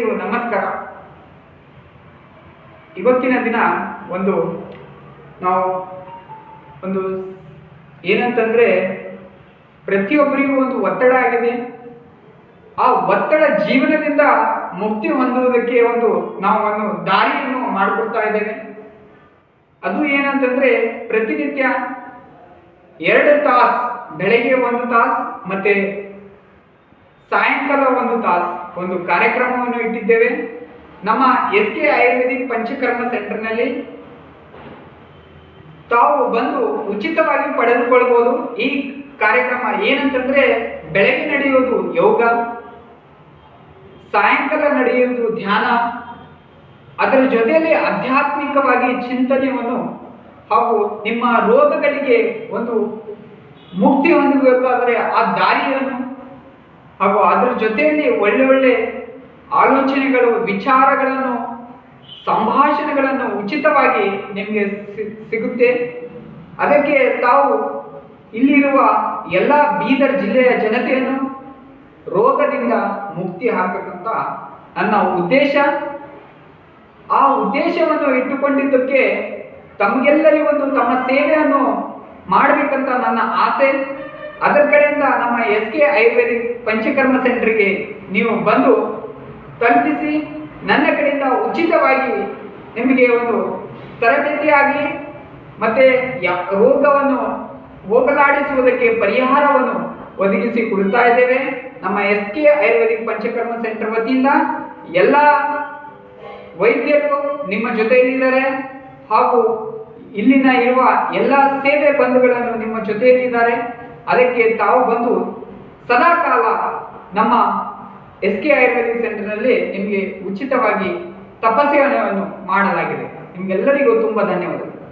ಎಲ್ಲರಿಗೂ ನಮಸ್ಕಾರ. ಇವತ್ತಿನ ದಿನ ನಾವು ಏನಂತಂದ್ರೆ ಪ್ರತಿಯೊಬ್ಬರಿಗೂ ಒಂದು ಒತ್ತಡ ಆಗಿದೆ. ಆ ಒತ್ತಡ ಜೀವನದಿಂದ ಮುಕ್ತಿ ಹೊಂದುವುದಕ್ಕೆ ನಾವು ದಾರಿಯನ್ನು ಮಾಡಿಕೊಡ್ತಾ ಇದ್ದೇವೆ. ಅದು ಏನಂತಂದ್ರೆ ಪ್ರತಿನಿತ್ಯ 2 ತಾಸು, ಬೆಳಗ್ಗೆ 1 ತಾಸು ಮತ್ತೆ ಸಾಯಂಕಾಲ 1 ತಾಸು ಒಂದು ಕಾರ್ಯಕ್ರಮವನ್ನು ಇಟ್ಟಿದ್ದೇವೆ. ನಮ್ಮ SK ಆಯುರ್ವೇದಿಕ್ ಪಂಚಕರ್ಮ ಸೆಂಟರ್ನಲ್ಲಿ ತಾವು ಬಂದು ಉಚಿತವಾಗಿ ಪಡೆದುಕೊಳ್ಳಬಹುದು. ಈ ಕಾರ್ಯಕ್ರಮ ಏನಂತಂದ್ರೆ ಬೆಳಗ್ಗೆ ನಡೆಯುವುದು ಯೋಗ, ಸಾಯಂಕಾಲ ನಡೆಯುವುದು ಧ್ಯಾನ, ಅದರ ಜೊತೆಯಲ್ಲಿ ಆಧ್ಯಾತ್ಮಿಕವಾಗಿ ಚಿಂತನೆಯನ್ನು ಹಾಗೂ ನಿಮ್ಮ ರೋಗಗಳಿಗೆ ಮುಕ್ತಿ ಹೊಂದಬೇಕಾದರೆ ಆ ದಾರಿಯನ್ನು ಹಾಗೂ ಅದರ ಜೊತೆಯಲ್ಲಿ ಒಳ್ಳೆ ಆಲೋಚನೆಗಳು, ವಿಚಾರಗಳನ್ನು, ಸಂಭಾಷಣೆಗಳನ್ನು ಉಚಿತವಾಗಿ ನಿಮಗೆ ಸಿಗುತ್ತೆ. ಅದಕ್ಕೆ ತಾವು ಇಲ್ಲಿರುವ ಎಲ್ಲ ಬೀದರ್ ಜಿಲ್ಲೆಯ ಜನತೆಯನ್ನು ರೋಗದಿಂದ ಮುಕ್ತಿ ಆಗಬೇಕಂತ ನನ್ನ ಉದ್ದೇಶ. ಆ ಉದ್ದೇಶವನ್ನು ಇಟ್ಟುಕೊಂಡಿದ್ದಕ್ಕೆ ತಮಗೆಲ್ಲರಿಗೂ ತಮ್ಮ ಸೇವೆಯನ್ನು ಮಾಡಬೇಕಂತ ನನ್ನ ಆಸೆ. ಅದರ ಕಡೆಯಿಂದ ನಮ್ಮ SK ಆಯುರ್ವೇದಿಕ್ ಪಂಚಕರ್ಮ ಸೆಂಟರ್ಗೆ ನೀವು ಬಂದು ತಲುಪಿಸಿ ನನ್ನ ಕಡೆಯಿಂದ ಉಚಿತವಾಗಿ ನಿಮಗೆ ತರಬೇತಿ ಆಗಲಿ ಮತ್ತೆ ರೋಗವನ್ನು ಹೋಗಲಾಡಿಸುವುದಕ್ಕೆ ಪರಿಹಾರವನ್ನು ಒದಗಿಸಿ ಕೊಡ್ತಾ ಇದ್ದೇವೆ. ನಮ್ಮ SK ಆಯುರ್ವೇದಿಕ್ ಪಂಚಕರ್ಮ ಸೆಂಟರ್ ವತಿಯಿಂದ ಎಲ್ಲ ವೈದ್ಯರು ನಿಮ್ಮ ಜೊತೆಯಲ್ಲಿದ್ದಾರೆ ಹಾಗೂ ಇಲ್ಲಿನ ಇರುವ ಎಲ್ಲ ಸೇವೆ ಬಂಧುಗಳನ್ನು ನಿಮ್ಮ ಜೊತೆಯಲ್ಲಿದ್ದಾರೆ. ಅದಕ್ಕೆ ತಾವು ಬಂದು ಸದಾಕಾಲ ನಮ್ಮ SK ಆಯುರ್ವೇದಿಕ್ ಸೆಂಟರ್ನಲ್ಲಿ ನಿಮಗೆ ಉಚಿತವಾಗಿ ತಪಾಸಣೆಯನ್ನು ಮಾಡಲಾಗಿದೆ. ನಿಮಗೆಲ್ಲರಿಗೂ ತುಂಬ ಧನ್ಯವಾದಗಳು.